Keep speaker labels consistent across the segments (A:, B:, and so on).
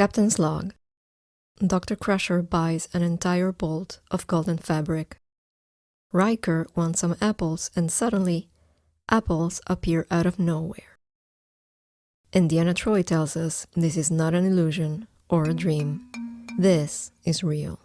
A: Captain's log. Dr. Crusher buys an entire bolt of golden fabric. Riker wants some apples, and suddenly, apples appear out of nowhere. Indiana Troy tells us this is not an illusion or a dream. This is real.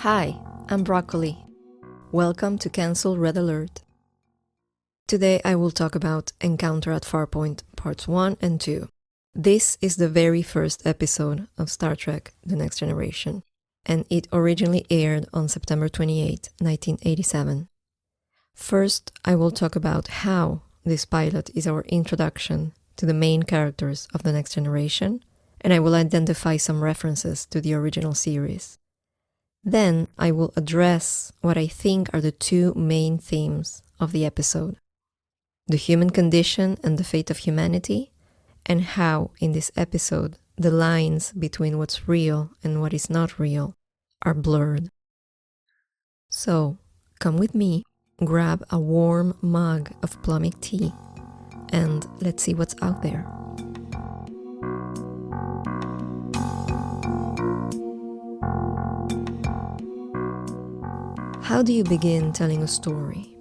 A: Hi, I'm Broccoli. Welcome to Cancel Red Alert. Today I will talk about Encounter at Farpoint Parts 1 and 2. This is the very first episode of Star Trek The Next Generation, and it originally aired on September 28, 1987. First, I will talk about how this pilot is our introduction to the main characters of The Next Generation, and I will identify some references to the original series. Then I will address what I think are the two main themes of the episode: the human condition and the fate of humanity, and how in this episode the lines between what's real and what is not real are blurred. So, come with me, grab a warm mug of plummy tea, and let's see what's out there. How do you begin telling a story?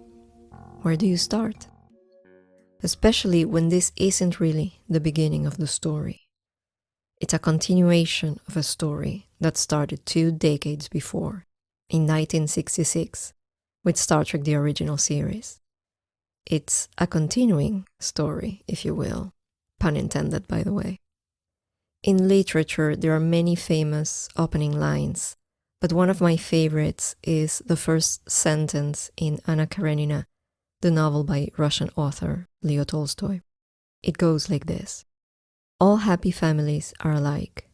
A: Where do you start? Especially when this isn't really the beginning of the story. It's a continuation of a story that started 2 decades before, in 1966, with Star Trek the original series. It's a continuing story, if you will, pun intended, by the way. In literature, there are many famous opening lines, but one of my favorites is the first sentence in Anna Karenina, the novel by Russian author Leo Tolstoy. It goes like this: all happy families are alike,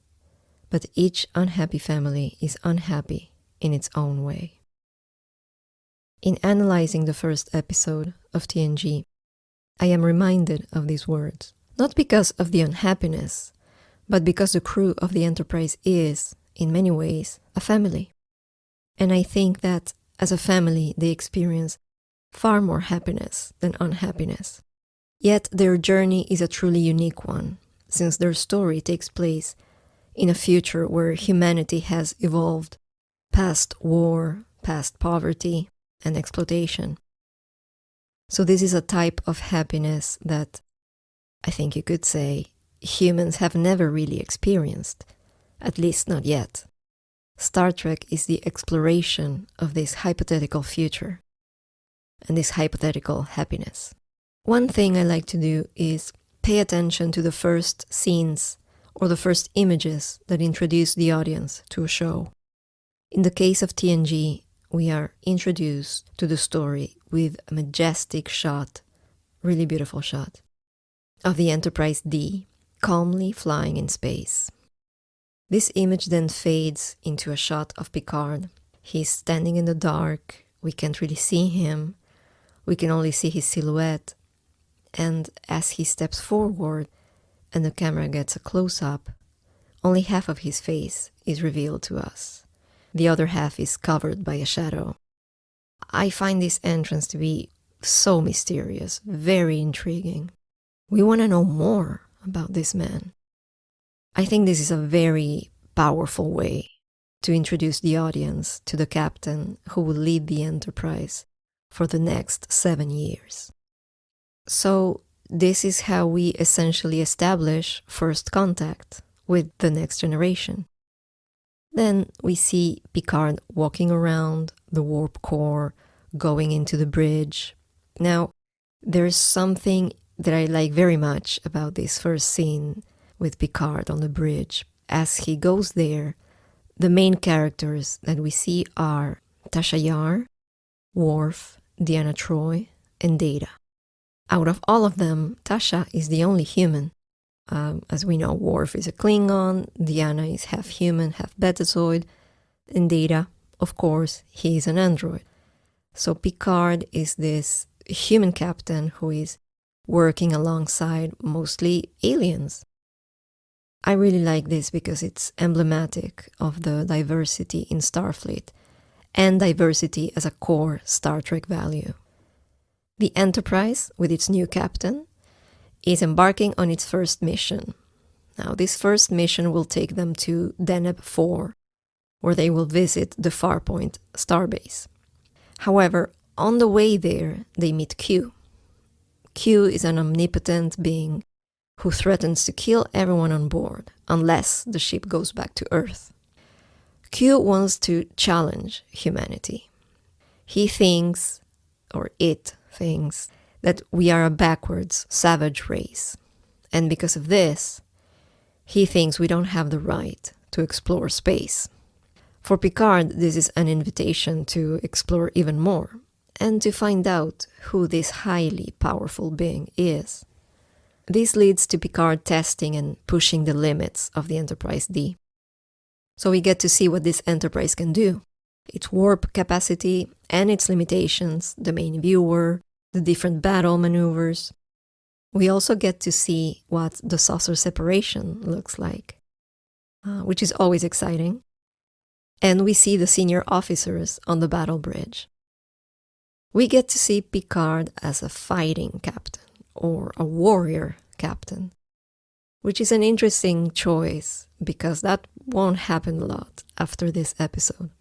A: but each unhappy family is unhappy in its own way. In analyzing the first episode of TNG, I am reminded of these words, not because of the unhappiness, but because the crew of the Enterprise is, in many ways, a family. And I think that as a family, they experience far more happiness than unhappiness. Yet their journey is a truly unique one, since their story takes place in a future where humanity has evolved past war, past poverty, and exploitation. So this is a type of happiness that I think you could say humans have never really experienced, at least not yet. Star Trek is the exploration of this hypothetical future and this hypothetical happiness. One thing I like to do is pay attention to the first scenes or the first images that introduce the audience to a show. In the case of TNG, we are introduced to the story with a majestic shot, really beautiful shot, of the Enterprise D calmly flying in space. This image then fades into a shot of Picard. He's standing in the dark, we can't really see him, we can only see his silhouette, and as he steps forward and the camera gets a close-up, only half of his face is revealed to us. The other half is covered by a shadow. I find this entrance to be so mysterious, very intriguing. We want to know more about this man. I think this is a very powerful way to introduce the audience to the captain who will lead the Enterprise for the next 7 years. So this is how we essentially establish first contact with the Next Generation. Then we see Picard walking around the warp core, going into the bridge. Now, there's something that I like very much about this first scene with Picard on the bridge. As he goes there, the main characters that we see are Tasha Yar, Worf, Deanna Troi, and Data. Out of all of them, Tasha is the only human. As we know, Worf is a Klingon, Deanna is half human, half Betazoid, and Data, of course, he is an android. So Picard is this human captain who is working alongside mostly aliens. I really like this because it's emblematic of the diversity in Starfleet and diversity as a core Star Trek value. The Enterprise, with its new captain, is embarking on its first mission. Now, this first mission will take them to Deneb 4, where they will visit the Farpoint starbase. However, on the way there, they meet Q. Q is an omnipotent being who threatens to kill everyone on board unless the ship goes back to Earth. Q wants to challenge humanity. He thinks, or it thinks, that we are a backwards, savage race. And because of this, he thinks we don't have the right to explore space. For Picard, this is an invitation to explore even more and to find out who this highly powerful being is. This leads to Picard testing and pushing the limits of the Enterprise D. So we get to see what this Enterprise can do, its warp capacity and its limitations, the main viewer, the different battle maneuvers. We also get to see what the saucer separation looks like, which is always exciting. And we see the senior officers on the battle bridge. We get to see Picard as a fighting captain, or a warrior captain, which is an interesting choice because that won't happen a lot after this episode.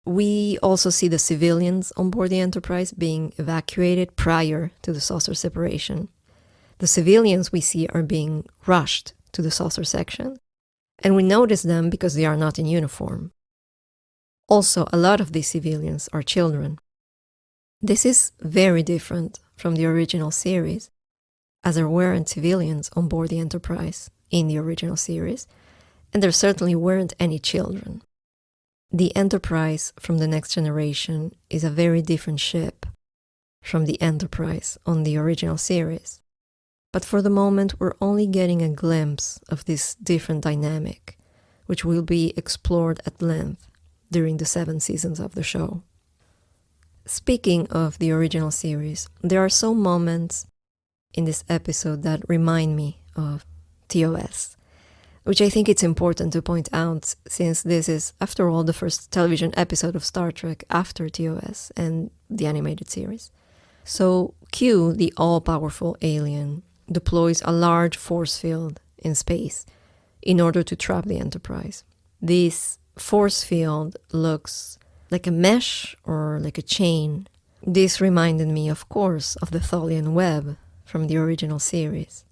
A: We also see the civilians on board the Enterprise being evacuated prior to the saucer separation. The civilians we see are being rushed to the saucer section, and we notice them because they are not in uniform. Also, a lot of these civilians are children. This is very different from the original series, as there weren't civilians on board the Enterprise in the original series, and there certainly weren't any children. The Enterprise from the Next Generation is a very different ship from the Enterprise on the original series. But for the moment, we're only getting a glimpse of this different dynamic, which will be explored at length during the 7 seasons of the show. Speaking of the original series, there are some moments in this episode that remind me of TOS, which I think it's important to point out since this is, after all, the first television episode of Star Trek after TOS and the animated series. So Q, the all-powerful alien, deploys a large force field in space in order to trap the Enterprise. This force field looks like a mesh or like a chain. This reminded me, of course, of the Tholian web from the original series.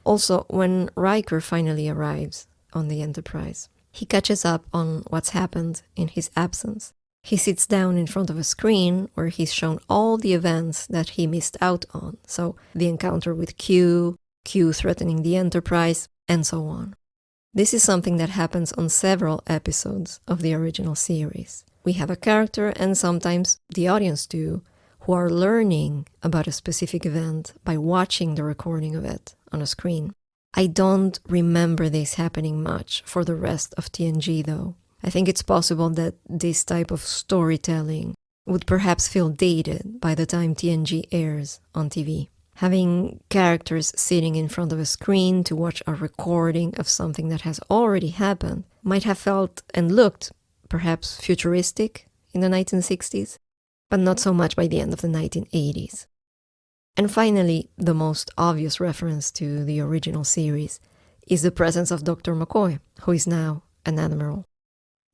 A: Also, when Riker finally arrives on the Enterprise, he catches up on what's happened in his absence. He sits down in front of a screen where he's shown all the events that he missed out on. So the encounter with Q threatening the Enterprise, and so on. This is something that happens on several episodes of the original series. We have a character, and sometimes the audience too, who are learning about a specific event by watching the recording of it on a screen. I don't remember this happening much for the rest of TNG though. I think it's possible that this type of storytelling would perhaps feel dated by the time TNG airs on TV. Having characters sitting in front of a screen to watch a recording of something that has already happened might have felt and looked perhaps futuristic in the 1960s, but not so much by the end of the 1980s. And finally, the most obvious reference to the original series is the presence of Dr. McCoy, who is now an admiral.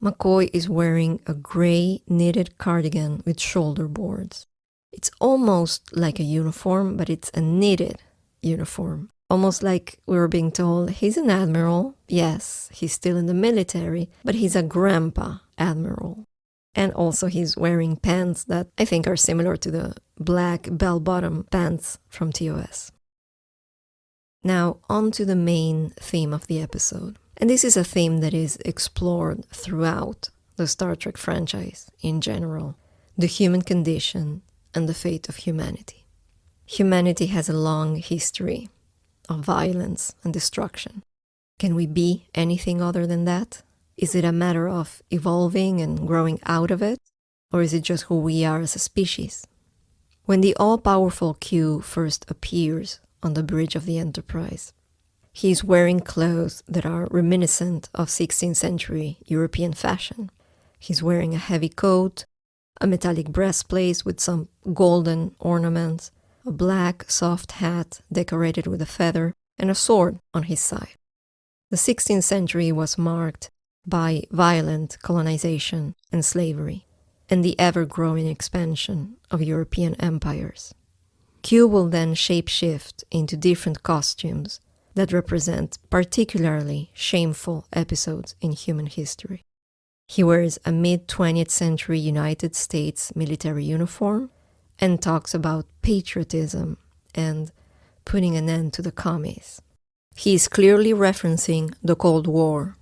A: McCoy is wearing a gray knitted cardigan with shoulder boards. It's almost like a uniform, but it's a knitted uniform. Almost like we were being told, he's an admiral. Yes, he's still in the military, but he's a grandpa admiral. And also he's wearing pants that I think are similar to the black bell-bottom pants from TOS. Now, on to the main theme of the episode. And this is a theme that is explored throughout the Star Trek franchise in general. The human condition and the fate of humanity. Humanity has a long history of violence and destruction. Can we be anything other than that? Is it a matter of evolving and growing out of it? Or is it just who we are as a species? When the all-powerful Q first appears on the bridge of the Enterprise, He is wearing clothes that are reminiscent of 16th century European fashion. He's wearing a heavy coat, a metallic breastplate with some golden ornaments, a black soft hat decorated with a feather, and a sword on his side. The 16th century was marked by violent colonization and slavery, and the ever-growing expansion of European empires. Q will then shape-shift into different costumes that represent particularly shameful episodes in human history. He wears a mid-20th century United States military uniform and talks about patriotism and putting an end to the commies. He is clearly referencing the Cold War,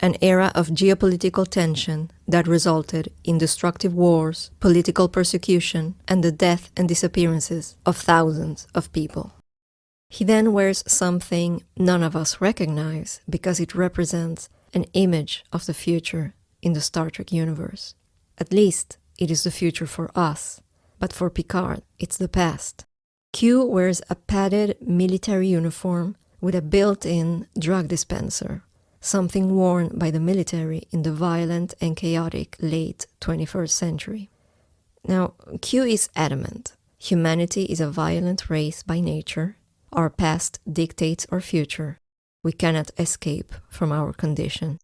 A: an era of geopolitical tension that resulted in destructive wars, political persecution, and the death and disappearances of thousands of people. He then wears something none of us recognize because it represents an image of the future in the Star Trek universe. At least it is the future for us, but for Picard, it's the past. Q wears a padded military uniform with a built-in drug dispenser, something worn by the military in the violent and chaotic late 21st century. Now, Q is adamant. Humanity is a violent race by nature. Our past dictates our future. We cannot escape from our condition.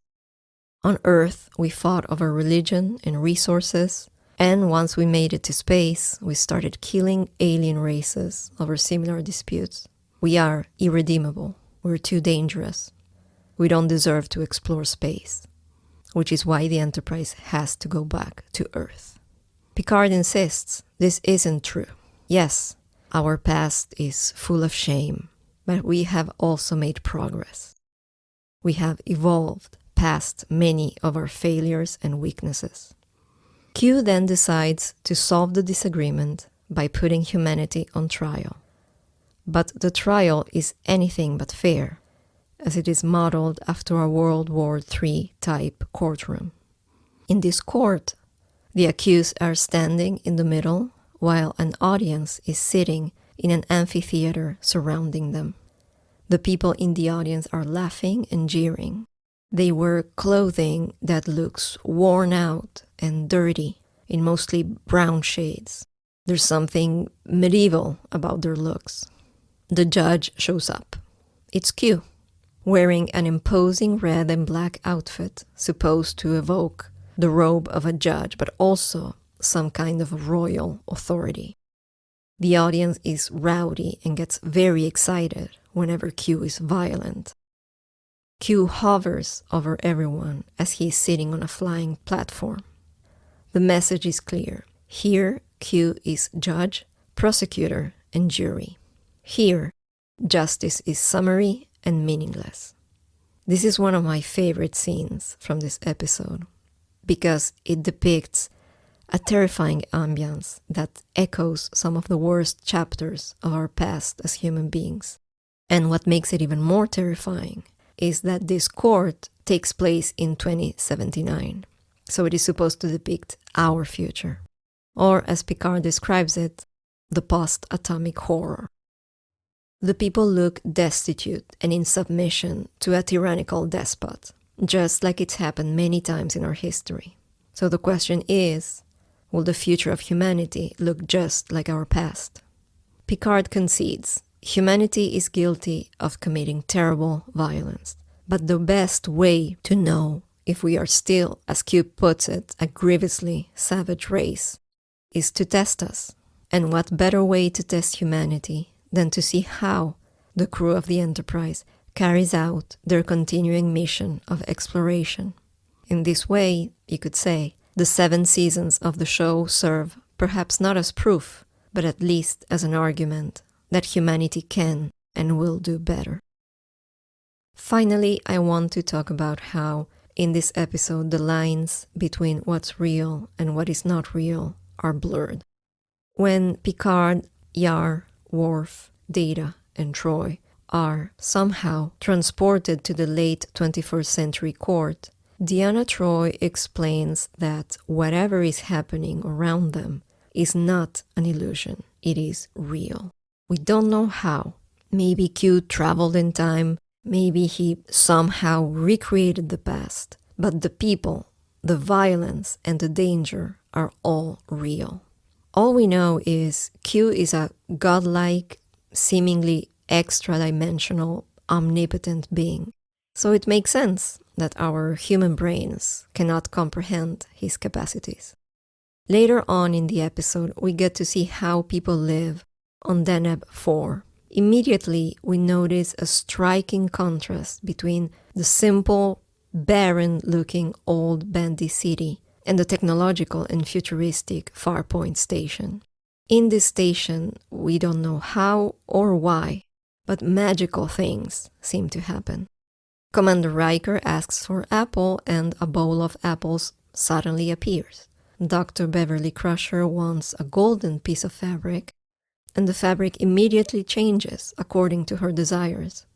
A: On Earth, we fought over religion and resources, and once we made it to space, we started killing alien races over similar disputes. We are irredeemable. We're too dangerous. We don't deserve to explore space, which is why the Enterprise has to go back to Earth. Picard insists this isn't true. Yes, our past is full of shame, but we have also made progress. We have evolved past many of our failures and weaknesses. Q then decides to solve the disagreement by putting humanity on trial. But the trial is anything but fair, as it is modeled after a World War III type courtroom. In this court, the accused are standing in the middle, while an audience is sitting in an amphitheater surrounding them. The people in the audience are laughing and jeering. They wear clothing that looks worn out and dirty, in mostly brown shades. There's something medieval about their looks. The judge shows up. It's Q, wearing an imposing red and black outfit supposed to evoke the robe of a judge, but also some kind of royal authority. The audience is rowdy and gets very excited whenever Q is violent. Q hovers over everyone as he is sitting on a flying platform. The message is clear. Here, Q is judge, prosecutor, and jury. Here, justice is summary and meaningless. This is one of my favorite scenes from this episode because it depicts a terrifying ambience that echoes some of the worst chapters of our past as human beings. And what makes it even more terrifying is that this court takes place in 2079. So it is supposed to depict our future. Or, as Picard describes it, the post-atomic horror. The people look destitute and in submission to a tyrannical despot, just like it's happened many times in our history. So the question is, will the future of humanity look just like our past? Picard concedes humanity is guilty of committing terrible violence, but the best way to know if we are still, as Q puts it, a grievously savage race, is to test us. And what better way to test humanity than to see how the crew of the Enterprise carries out their continuing mission of exploration. In this way, you could say, the 7 seasons of the show serve perhaps not as proof, but at least as an argument that humanity can and will do better. Finally, I want to talk about how, in this episode, the lines between what's real and what is not real are blurred. When Picard, Yar, Worf, Data, and Troy are somehow transported to the late 21st century court, Deanna Troi explains that whatever is happening around them is not an illusion, it is real. We don't know how. Maybe Q traveled in time, Maybe he somehow recreated the past, but the people, the violence, and the danger are all real. All we know is Q is a godlike, seemingly extra-dimensional, omnipotent being. So it makes sense that our human brains cannot comprehend his capacities. Later on in the episode, we get to see how people live on Deneb 4. Immediately, we notice a striking contrast between the simple, barren-looking old Bandy city and the technological and futuristic Farpoint station. In this station, we don't know how or why, but magical things seem to happen. Commander Riker asks for apple, and a bowl of apples suddenly appears. Dr. Beverly Crusher wants a golden piece of fabric, and the fabric immediately changes according to her desires.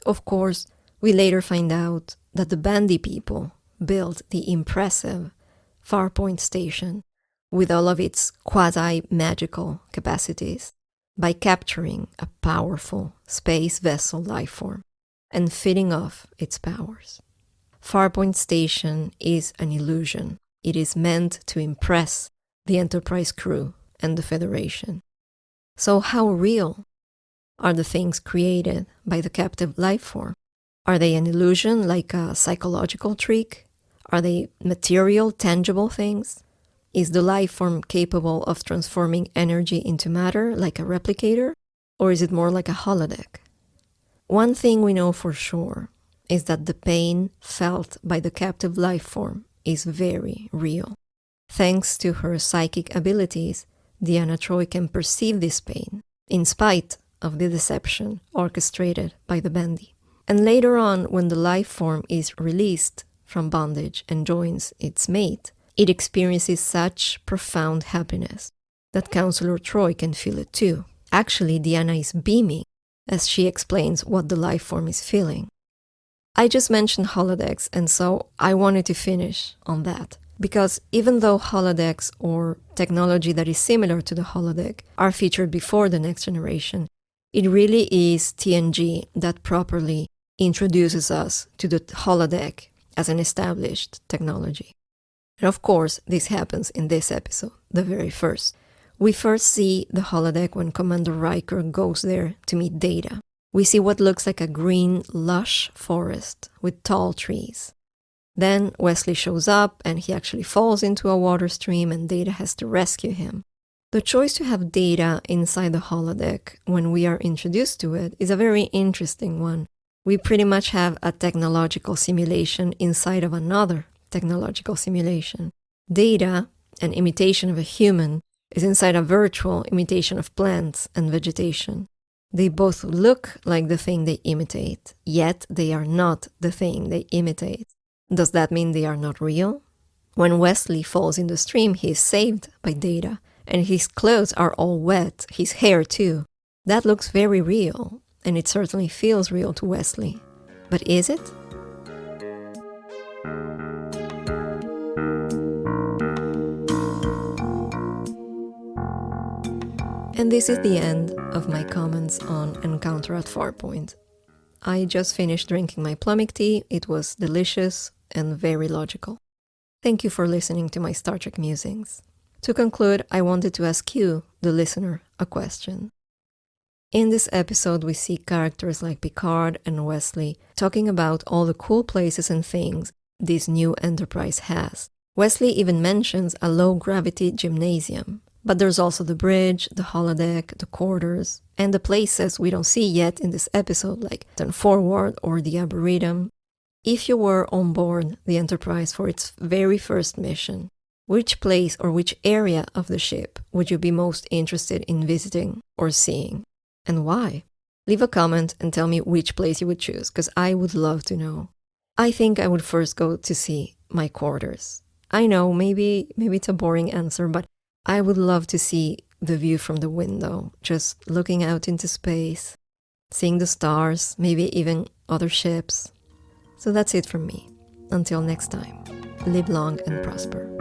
A: Of course, we later find out that the Bandy people built the impressive Farpoint station with all of its quasi-magical capacities by capturing a powerful space vessel lifeform and feeding off its powers. Farpoint station is an illusion. It is meant to impress the Enterprise crew and the Federation. So how real are the things created by the captive lifeform? Are they an illusion, like a psychological trick? Are they material, tangible things? Is the lifeform capable of transforming energy into matter, like a replicator? Or is it more like a holodeck? One thing we know for sure is that the pain felt by the captive lifeform is very real. Thanks to her psychic abilities, Deanna Troi can perceive this pain, in spite of the deception orchestrated by the Bandy. And later on, when the lifeform is released from bondage and joins its mate, it experiences such profound happiness that Counselor Troi can feel it too. Actually, Deanna is beaming as she explains what the lifeform is feeling. I just mentioned holodecks, and so I wanted to finish on that. Because even though holodecks or technology that is similar to the holodeck are featured before the Next Generation, it really is TNG that properly introduces us to the holodeck as an established technology. And of course, this happens in this episode, the very first. We first see the holodeck when Commander Riker goes there to meet Data. We see what looks like a green, lush forest with tall trees. Then Wesley shows up and he actually falls into a water stream and Data has to rescue him. The choice to have Data inside the holodeck when we are introduced to it is a very interesting one. We pretty much have a technological simulation inside of another technological simulation. Data, an imitation of a human, is inside a virtual imitation of plants and vegetation. They both look like the thing they imitate, yet they are not the thing they imitate. Does that mean they are not real? When Wesley falls in the stream, he is saved by Data, and his clothes are all wet, his hair too. That looks very real, and it certainly feels real to Wesley. But is it? And this is the end of my comments on Encounter at Farpoint. I just finished drinking my plummic tea. It was delicious and very logical. Thank you for listening to my Star Trek musings. To conclude, I wanted to ask you, the listener, a question. In this episode, we see characters like Picard and Wesley talking about all the cool places and things this new Enterprise has. Wesley even mentions a low-gravity gymnasium. But there's also the bridge, the holodeck, the quarters, and the places we don't see yet in this episode, like the Forward or the Arboretum. If you were on board the Enterprise for its very first mission, which place or which area of the ship would you be most interested in visiting or seeing? And why? Leave a comment and tell me which place you would choose, because I would love to know. I think I would first go to see my quarters. I know, maybe it's a boring answer, but I would love to see the view from the window, just looking out into space, seeing the stars, maybe even other ships. So that's it from me. Until next time, live long and prosper.